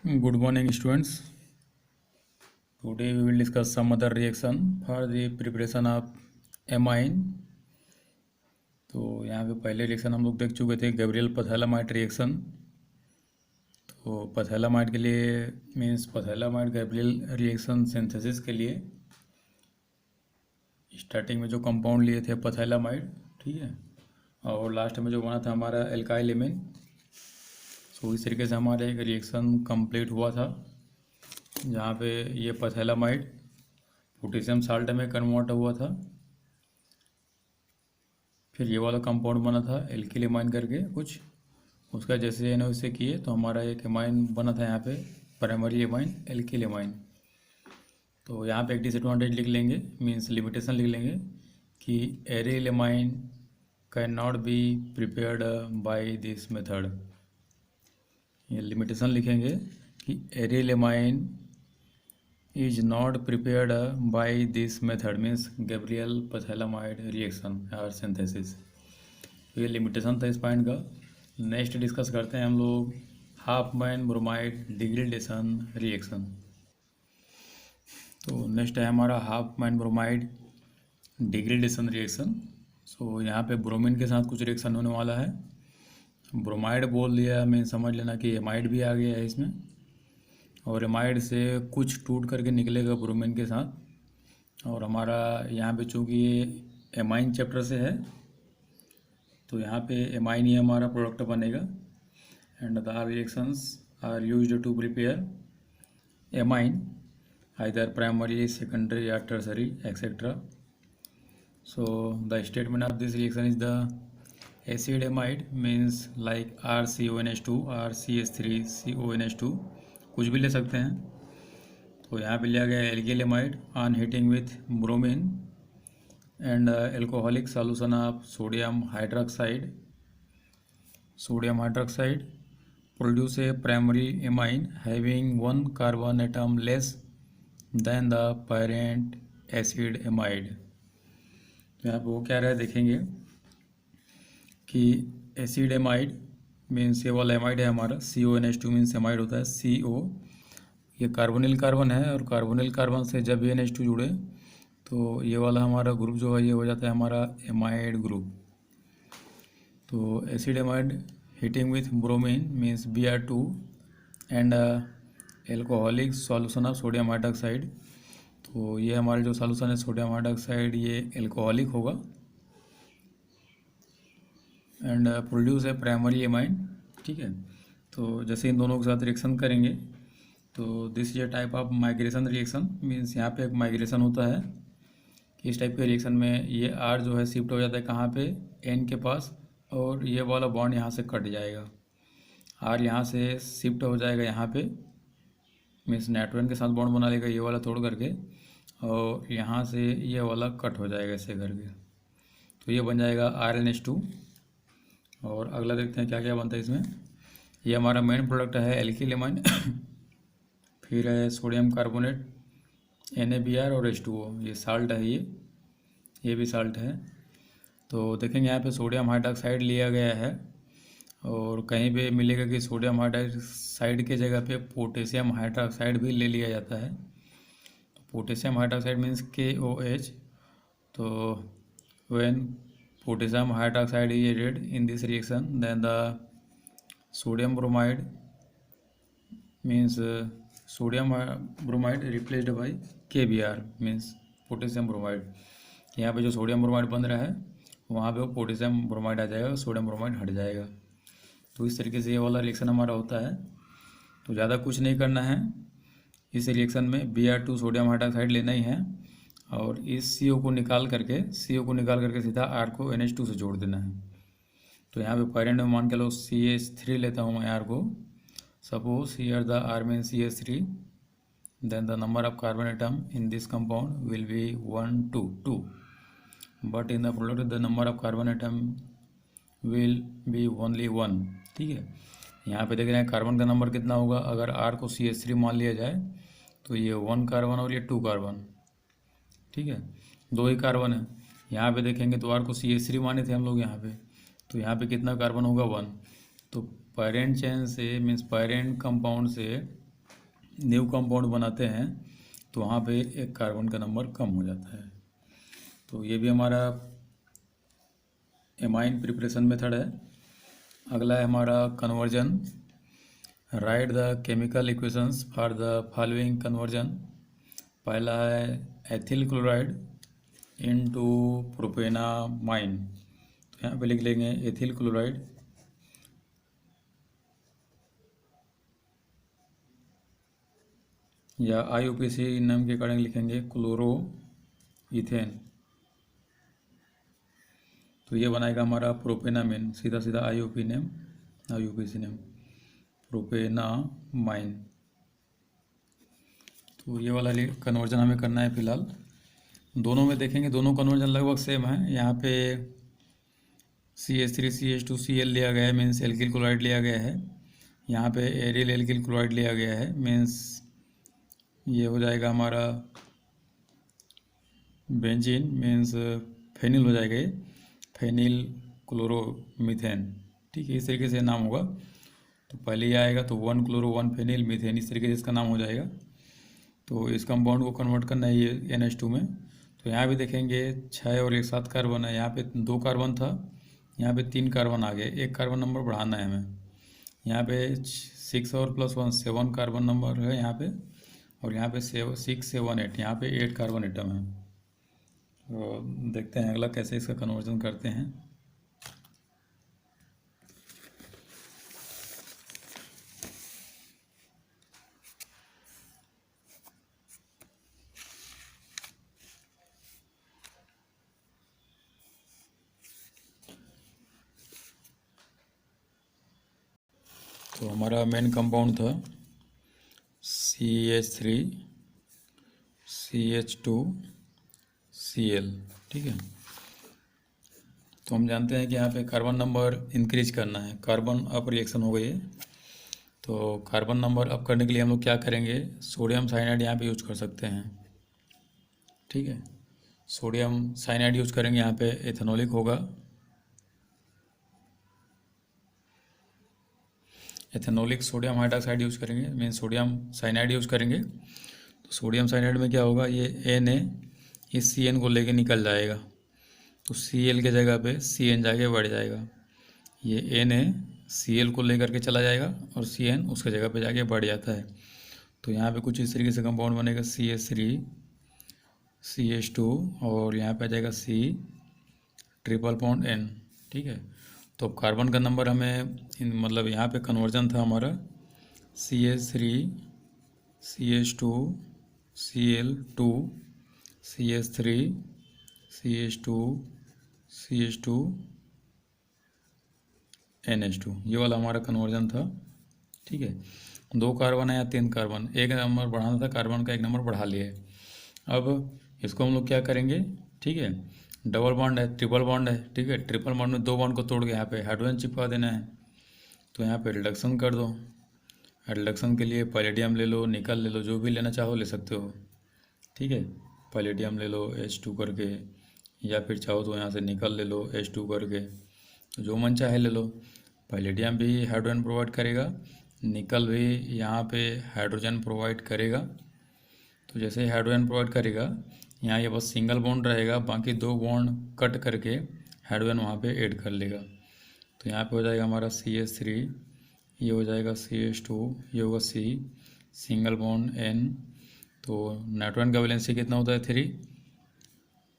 Good morning, students. Today we will discuss some other reaction for the preparation of amine. तो यहाँ पे पहले reaction हम लोग देख चुके थे, गैब्रियल पैथैलामाइड रिएक्शन। तो पैथैलामाइड के लिए मीन्स पैथैलामाइड गैब्रियल रिएक्शन सिंथेसिस के लिए स्टार्टिंग में जो कंपाउंड लिए थे पैथैलामाइड, ठीक है, और लास्ट में जो बना था हमारा एल्काइल एमीन। सो इस तरीके से हमारा एक रिएक्शन कंप्लीट हुआ था, जहाँ पे ये पैथैलामाइड पोटेशियम साल्ट में कन्वर्ट हुआ था। फिर ये वाला कंपाउंड बना था एल्किल एमाइन करके कुछ, उसका जैसे एन वैसे किए तो हमारा एक एमाइन बना था यहाँ पे प्राइमरी एमाइन एल्किल एमाइन। तो यहाँ पे एक डिसएडवांटेज लिख लेंगे, मीन्स लिमिटेशन लिख लेंगे कि aryl amine can not be prepared by this method. ये लिमिटेशन लिखेंगे कि aryl amine is not prepared by this method, means Gabriel phthalimide reaction और सिंथेसिस। तो ये लिमिटेशन था इस पॉइंट का। नेक्स्ट डिस्कस करते हैं हम लोग हाफमैन ब्रोमाइड डिग्रेडेशन रिएक्शन। तो नेक्स्ट है हमारा हाफमैन ब्रोमाइड डिग्रेडेशन रिएक्शन। सो यहाँ पे ब्रोमीन के साथ कुछ रिएक्शन होने वाला है। ब्रोमाइड बोल दिया, मैं समझ लेना कि एमाइड भी आ गया है इसमें, और एमाइड से कुछ टूट करके निकलेगा ब्रोमीन के साथ। और हमारा यहाँ पे चूँकि ये एमाइन चैप्टर से है, तो यहाँ पे एमाइन ही हमारा प्रोडक्ट बनेगा। And the reactions are used to prepare amine either primary, secondary या tertiary etcetera. So the statement of this reaction is the acid amide means like RCONH2, RCH3, CONH2, कुछ भी ले सकते हैं। तो यहाँ पे लिया गया alkyl amide on heating with bromine and alcoholic solution of sodium hydroxide. Sodium hydroxide produce a primary amine having 1 carbon atom less than the parent acid amide. तो यहाँ पे वो क्या रहा है देखेंगे कि एसिड एमाइड मीन्स ये वाला एमाइड है हमारा, CONH2 मीन्स एमाइड होता है CO, ये कार्बोनिल कार्बन है, और कार्बोनिल कार्बन से जब NH2 जुड़े तो ये वाला हमारा ग्रुप जो है ये हो जाता है हमारा एमाइड ग्रुप। तो acid amide heating with bromine means Br2 and alcoholic solution of sodium hydroxide. तो ये हमारा जो सॉल्यूशन है सोडियम हाइड्रोक्साइड ये एल्कोहलिक होगा एंड प्रोड्यूस है प्राइमरी एमाइन, ठीक है। तो जैसे इन दोनों के साथ रिएक्शन करेंगे तो this is a type of migration reaction, means यहाँ पे एक माइग्रेशन होता है। इस टाइप के रिएक्शन में ये R जो है शिफ्ट हो जाता है कहाँ पे, N के पास, और ये वाला बॉन्ड यहाँ से कट जाएगा। R यहाँ से शिफ्ट हो जाएगा यहाँ पे, मीन्स नाइट्रोजन के साथ बॉन्ड बना लेगा ये वाला तोड़ करके, और यहाँ से ये वाला कट हो जाएगा ऐसे करके। तो ये बन जाएगा RNH2। और अगला देखते हैं क्या क्या बनता है इसमें। ये हमारा मेन प्रोडक्ट है एल्किल एमाइन फिर है सोडियम कार्बोनेट NaBr और H2O, ये साल्ट है, ये भी साल्ट है। तो देखेंगे यहाँ पे सोडियम हाइड्रोक्साइड लिया गया है, और कहीं पे मिलेगा कि सोडियम हाइड्रोक्साइड के जगह पे पोटेशियम हाइड्रोक्साइड भी ले लिया जाता है। Potassium hydroxide means KOH। तो when potassium hydroxide is added in this reaction then the sodium bromide means sodium bromide replaced by KBr means potassium bromide। यहाँ पे जो सोडियम ब्रोमाइड बन रहा है वहाँ पे वो पोटेशियम ब्रोमाइड आ जाएगा, सोडियम ब्रोमाइड हट जाएगा। तो इस तरीके से ये वाला रिएक्शन हमारा होता है। तो ज़्यादा कुछ नहीं करना है इस रिएक्शन में, Br2 सोडियम हाइड्रोक्साइड लेना ही है, और इस CO को निकाल करके सीधा R को NH2 से जोड़ देना है। तो यहाँ पे पेरेंट में मान के लो CH3 लेता हूँ मैं R को। Suppose here the R means CH3, then the number of carbon atom in this compound will be 1, 2, but in the product the number of carbon atom will be only 1, ठीक है। यहाँ पे देख रहे हैं कार्बन का number कितना होगा, अगर R को CH3 मान लिया जाए तो ये 1 कार्बन और ये 2 कार्बन, ठीक है, 2 ही कार्बन है। यहाँ पे देखेंगे तो R को CH3 माने थे हम लोग यहाँ पे, तो यहाँ पे कितना कार्बन होगा 1। तो पेरेंट चेन से मीन्स पेरेंट कंपाउंड से न्यू कंपाउंड बनाते हैं तो वहाँ पे एक कार्बन का नंबर कम हो जाता है। तो ये भी हमारा एमाइन प्रिपरेशन मेथड है। अगला है हमारा conversion. Right the chemical equations for the following conversion. पहला है एथिल क्लोराइड इनटू प्रोपेनामाइन। तो यहाँ पे लिख लेंगे एथिल क्लोराइड या IUPAC नाम के अकॉर्डिंग लिखेंगे क्लोरो इथेन। तो ये बनाएगा हमारा प्रोपेनामाइन, सीधा सीधा IUPAC नेम प्रोपेनामाइन। तो ये वाला कन्वर्जन हमें करना है फिलहाल। दोनों में देखेंगे दोनों कन्वर्जन लगभग सेम है। यहाँ पे CH3CH2Cl लिया गया है, मीन्स एल्किल क्लोराइड लिया गया है। यहाँ पे एरियल एल्किल क्लोराइड लिया गया है, मीन्स ये हो जाएगा हमारा बेंजीन, मीन्स फेनिल हो जाएगा, ये फेनिल क्लोरोमीथेन। ठीक है, इस तरीके से नाम होगा। तो पहले ये आएगा तो 1 क्लोरो 1 फेनिल मीथेन, इस तरीके से इसका नाम हो जाएगा। तो इस कंपाउंड को कन्वर्ट करना है ये NH2 में। तो यहाँ भी देखेंगे 6 और एक 7 कार्बन है। यहाँ पे 2 कार्बन था, यहाँ पे 3 कार्बन आ गए, एक कार्बन नंबर बढ़ाना है हमें। यहाँ पे 6 और +1 7 कार्बन नंबर है यहाँ पे, और यहाँ पे 6 7 8, यहाँ पे 8 कार्बन एटम है। तो देखते हैं अगला कैसे इसका कन्वर्जन करते हैं। तो हमारा मेन कंपाउंड था CH3 CH2Cl। ठीक है, तो हम जानते हैं कि यहाँ पे कार्बन नंबर इंक्रीज करना है, कार्बन अप रिएक्शन हो गई है। तो कार्बन नंबर अप करने के लिए हम लोग क्या करेंगे, सोडियम साइनाइड यहाँ पे यूज कर सकते हैं। ठीक है, सोडियम साइनाइड यूज करेंगे, यहाँ पे एथेनॉलिक होगा। एथेनॉलिक सोडियम हाइड्रोक्साइड यूज करेंगे, मीन सोडियम साइनाइड यूज करेंगे। तो सोडियम साइनाइड में क्या होगा, ये Na इस Cn को लेके निकल जाएगा, तो Cl के जगह पे Cn जाके बढ़ जाएगा। ये Na Cl को लेकर के चला जाएगा और Cn उसके जगह पे जाके बढ़ जाता है। तो यहाँ पे कुछ इस तरीके से कंपाउंड बनेगा CH3 CH2 और यहाँ पे आ जाएगा C ट्रिपल बॉन्ड N। ठीक है, तो कार्बन का नंबर हमें मतलब यहाँ पे कन्वर्जन था हमारा CH3 CH2 Cl2 CH3 CH2 CH2 NH2, ये वाला हमारा कन्वर्जन था। ठीक है, 2 कार्बन है या 3 कार्बन, एक नंबर बढ़ाना था, कार्बन का एक नंबर बढ़ा लिया है। अब इसको हम लोग क्या करेंगे, ठीक है, डबल बॉन्ड है, ट्रिपल बॉन्ड है। ठीक है, ट्रिपल बॉन्ड में 2 बॉन्ड को तोड़ के यहाँ पे हाइड्रोजन चिपका देना है। तो यहाँ पे रिडक्शन कर दो। रिडक्शन के लिए पैलेडियम ले लो, निकल ले लो, जो भी लेना चाहो ले सकते हो। ठीक है, पैलेडियम ले लो H2 करके, या फिर चाहो तो यहाँ से निकल ले लो H2 करके, जो मन चाहे ले लो। पैलेडियम भी हाइड्रोजन प्रोवाइड करेगा, निकल भी यहाँ पे हाइड्रोजन प्रोवाइड करेगा। तो जैसे ही हाइड्रोजन प्रोवाइड करेगा, यहाँ ये बस सिंगल बॉन्ड रहेगा, बाकी 2 बॉन्ड कट करके हाइड्रोजन वहाँ पे ऐड कर लेगा। तो यहाँ पे हो जाएगा हमारा CH3, ये हो जाएगा CH2, ये होगा C, सिंगल बॉन्ड N। तो नाइट्रोजन का वैलेंसी कितना होता है 3,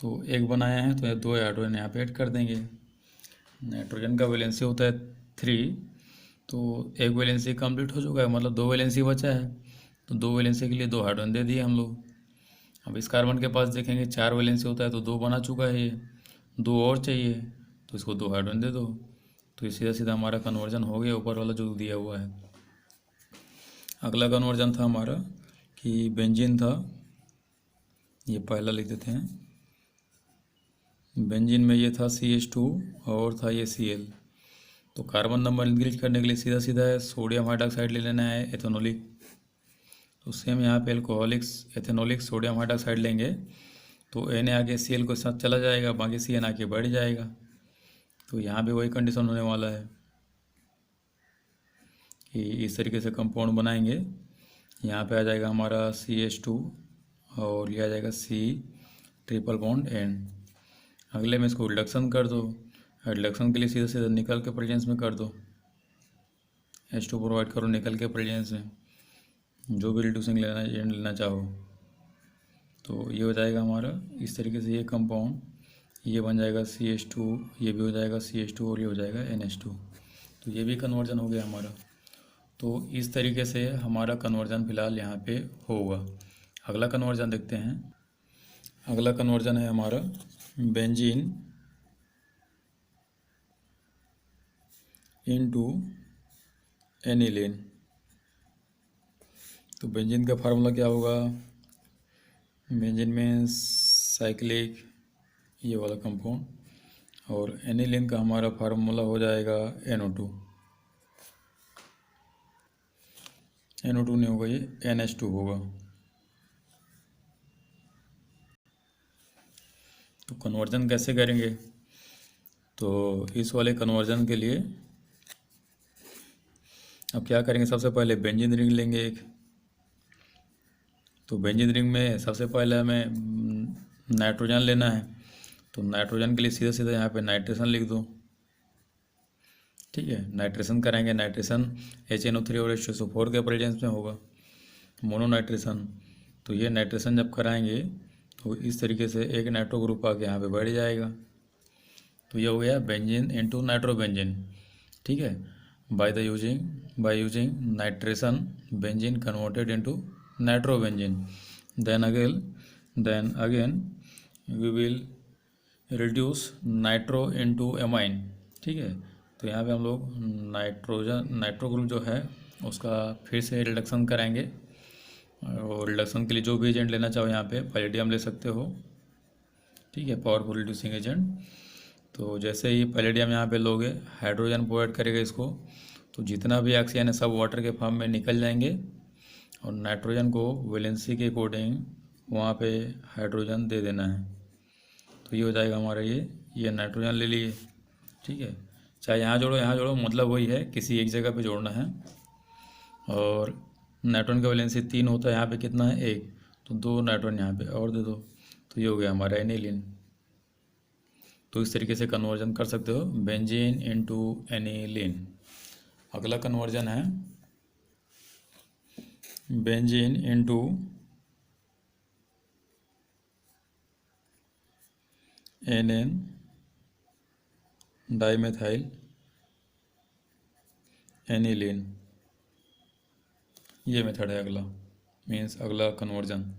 तो 1 बनाया है तो 2 हाइड्रोजन यहाँ पे ऐड कर देंगे। नाइट्रोजन का वैलेंसी होता है 3, तो 1 वैलेंसी कंप्लीट हो चुका है, मतलब 2 वैलेंसी बचा है। तो 2 वैलेंसी के लिए 2 हाइड्रोजन दे दिए हम लोग। अब इस कार्बन के पास देखेंगे 4 वैलेंसी होता है, तो 2 बना चुका है, ये 2 और चाहिए, तो इसको 2 हाइड्रोजन दे दो। तो ये सीधा सीधा हमारा कन्वर्जन हो गया, ऊपर वाला जो दिया हुआ है। अगला कन्वर्जन था हमारा कि बेंजीन था, ये पहला लिख देते हैं। बेंजीन में ये था CH2 और था ये Cl। तो कार्बन नंबर इंक्रीज करने के लिए सीधा सीधा है सोडियम हाइड्रोक्साइड ले लेना है, एथेनॉलिक। तो सेम यहाँ पे एल्कोहलिक्स एथेनॉलिक सोडियम हाइड्रोक्साइड लेंगे, तो Na आगे Cl के साथ चला जाएगा, बाकी Cn आके बढ़ जाएगा। तो यहाँ भी वही कंडीशन होने वाला है कि इस तरीके से कंपाउंड बनाएंगे। यहाँ पे आ जाएगा हमारा CH2 और ये आ जाएगा C ट्रिपल बॉन्ड N। अगले में इसको रिडक्शन कर दो। रिडक्शन के लिए सीधा सीधा निकल के प्रेजेंस में कर दो, H2 प्रोवाइड करो निकल के प्रेजेंस में, जो भी रिड्यूसिंग लेना एजेंट लेना चाहो। तो ये हो जाएगा हमारा इस तरीके से ये कंपाउंड, ये बन जाएगा CH2, ये भी हो जाएगा CH2 और ये हो जाएगा NH2। तो ये भी कन्वर्जन हो गया हमारा। तो इस तरीके से हमारा कन्वर्जन फ़िलहाल यहाँ पे होगा। अगला कन्वर्जन देखते हैं। अगला कन्वर्जन है हमारा बेंजीन इनटू एनिलीन। तो बेंजीन का फार्मूला क्या होगा? बेंजीन में साइक्लिक ये वाला कंपाउंड, और एनिलीन का हमारा फार्मूला हो जाएगा NO2। NO2 नहीं होगा, ये NH2 होगा। तो कन्वर्जन कैसे करेंगे? तो इस वाले कन्वर्जन के लिए अब क्या करेंगे, सबसे पहले बेंजीन रिंग लेंगे एक। तो बेंजीन रिंग में सबसे पहले हमें नाइट्रोजन लेना है। तो नाइट्रोजन के लिए सीधा सीधा यहाँ पे नाइट्रेशन लिख दो, ठीक है। नाइट्रेशन कराएंगे, नाइट्रेशन HNO3 और H2SO4 के प्रेजेंस में होगा, मोनोनाइट्रेशन। तो ये नाइट्रेशन जब कराएंगे तो इस तरीके से एक नाइट्रो ग्रुप आके यहाँ पे बैठ जाएगा। तो ये हो गया बेंजीन इनटू नाइट्रोबेंजीन, ठीक है। By using nitration benzene converted into nitrobenzene, then again we will reduce nitro into amine, ठीक है। तो यहाँ पे हम लोग नाइट्रो ग्रुप जो है उसका फिर से रिडक्शन कराएंगे। और रिडक्शन के लिए जो भी एजेंट लेना चाहो यहाँ पे पैलेडियम ले सकते हो, ठीक है, पावरफुल रिड्यूसिंग एजेंट। तो जैसे ही पैलेडियम यहाँ पे लोगे, हाइड्रोजन प्रोवाइड करेगा इसको, तो जितना भी ऑक्सीजन है सब वाटर के फॉर्म में निकल जाएंगे, और नाइट्रोजन को वैलेंसी के अकॉर्डिंग वहाँ पे हाइड्रोजन दे देना है। तो ये हो जाएगा हमारा ये नाइट्रोजन ले लिए, ठीक है। चाहे यहाँ जोड़ो मतलब वही है, किसी एक जगह पे जोड़ना है। और नाइट्रोजन का वैलेंसी 3 होता है, यहाँ पे कितना है 1, तो 2 नाइट्रोजन यहाँ पे और दे दो। तो ये हो गया हमारा एनिलीन। तो इस तरीके से कन्वर्जन कर सकते हो बेंजीन इनटू एनिलीन। अगला कन्वर्जन है benzene into NN dimethyl aniline. ये मेथड है अगला, मीन्स अगला कन्वर्जन।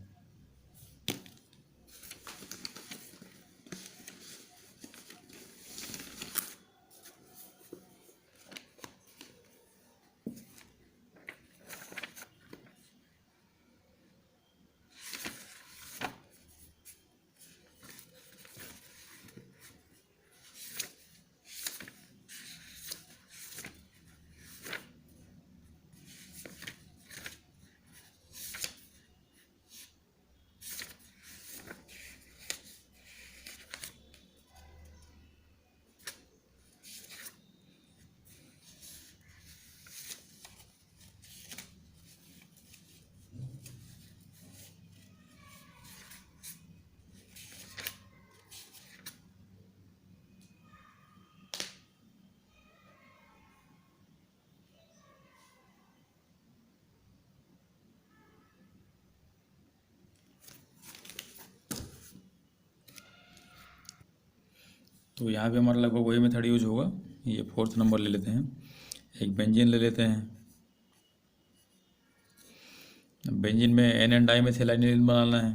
तो यहाँ पे हमारा लगभग वही मेथड यूज होगा। ये 4th नंबर ले लेते हैं, एक बेंजीन ले लेते हैं। बेंजीन में NN डाइमेथाइल एनिलीन बनाना है।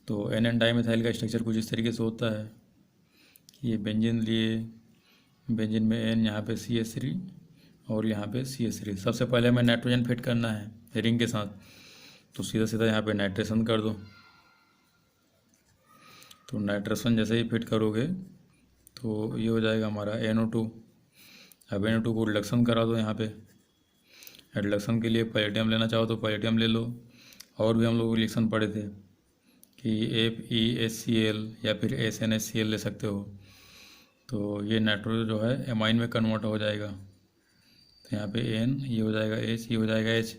तो NN डाइमेथाइल का स्ट्रक्चर कुछ इस तरीके से होता है। ये बेंजीन लिए, बेंजीन में N यहाँ पे CH3 और यहाँ पे CH3। सबसे पहले हमें नाइट्रोजन फिट करना है रिंग के साथ, तो सीधा सीधा यहाँ पे नाइट्रेशन कर दो। तो नाइट्रेशन जैसे ही फिट करोगे तो ये हो जाएगा हमारा NO2। अब NO2 को रिडक्शन करा दो यहाँ पे। रिडक्शन के लिए पैलेडियम लेना चाहो तो पैलेडियम ले लो। और भी हम लोग रिएक्शन पढ़े थे कि FeHCl या फिर SnHCl ले सकते हो। तो ये नाइट्रो जो है एमाइन में कन्वर्ट हो जाएगा। तो यहाँ पे N, ये हो जाएगा H, ये हो जाएगा H।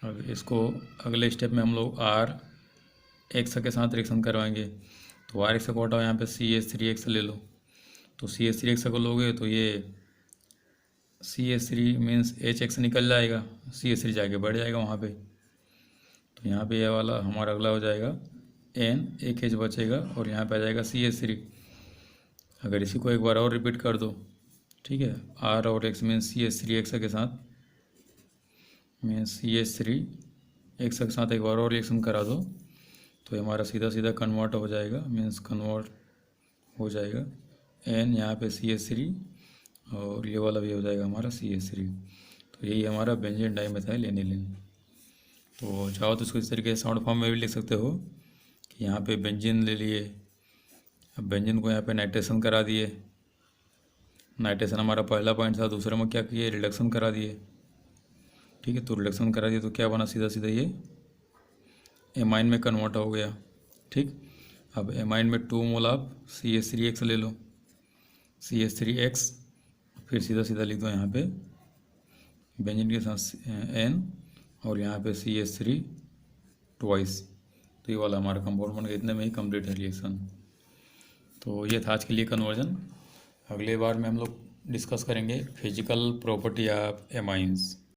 अब इसको अगले स्टेप में हम लोग आर एक्स के साथ रिएक्शन करवाएंगे। तो आर एक्स को हटाओ, यहाँ पे CH3X ले लो। तो CH3X को लोगे तो ये CH3 मीन्स HX निकल जाएगा, CH3 जाके बढ़ जाएगा वहाँ पे। तो यहाँ पे ये वाला हमारा अगला हो जाएगा N, एक H बचेगा और यहाँ पे आ जाएगा CH3। अगर इसी को एक बार और रिपीट कर दो, ठीक है, R और X मीन्स CH3X के साथ, मीन्स CH3X के साथ एक बार और रिएक्शन करा दो तो हमारा सीधा सीधा कन्वर्ट हो जाएगा, मीन्स कन्वर्ट हो जाएगा N, यहाँ पे CH3 और ये वाला भी हो जाएगा हमारा CH3। तो यही हमारा बेंजीन डाइमेथाइल एनिलीन। तो चाहो तो इसको इस तरीके से साउंड फॉर्म में भी लिख सकते हो कि यहाँ पे बेंजीन ले लिए, अब बेंजीन को यहाँ पे नाइट्रेशन करा दिए। नाइट्रेशन हमारा पहला पॉइंट था, दूसरे में क्या किए, रिडक्शन करा दिए। ठीक है, तो रिडक्शन करा दिए तो क्या बना, सीधा सीधा ये एमाइन में कन्वर्ट हो गया। ठीक, अब एमाइन में 2 मोल आप CH3X ले लो, CH3X, फिर सीधा सीधा लिख दो यहाँ पे बेंजीन के साथ N और यहाँ पे CH3 ट्वाइस। तो ये वाला हमारा कंपाउंड बन गया। इतने में ही कंप्लीट है रिएक्शन। तो ये था आज के लिए कन्वर्जन। अगले बार में हम लोग डिस्कस करेंगे फिजिकल प्रॉपर्टी ऑफ एमाइंस।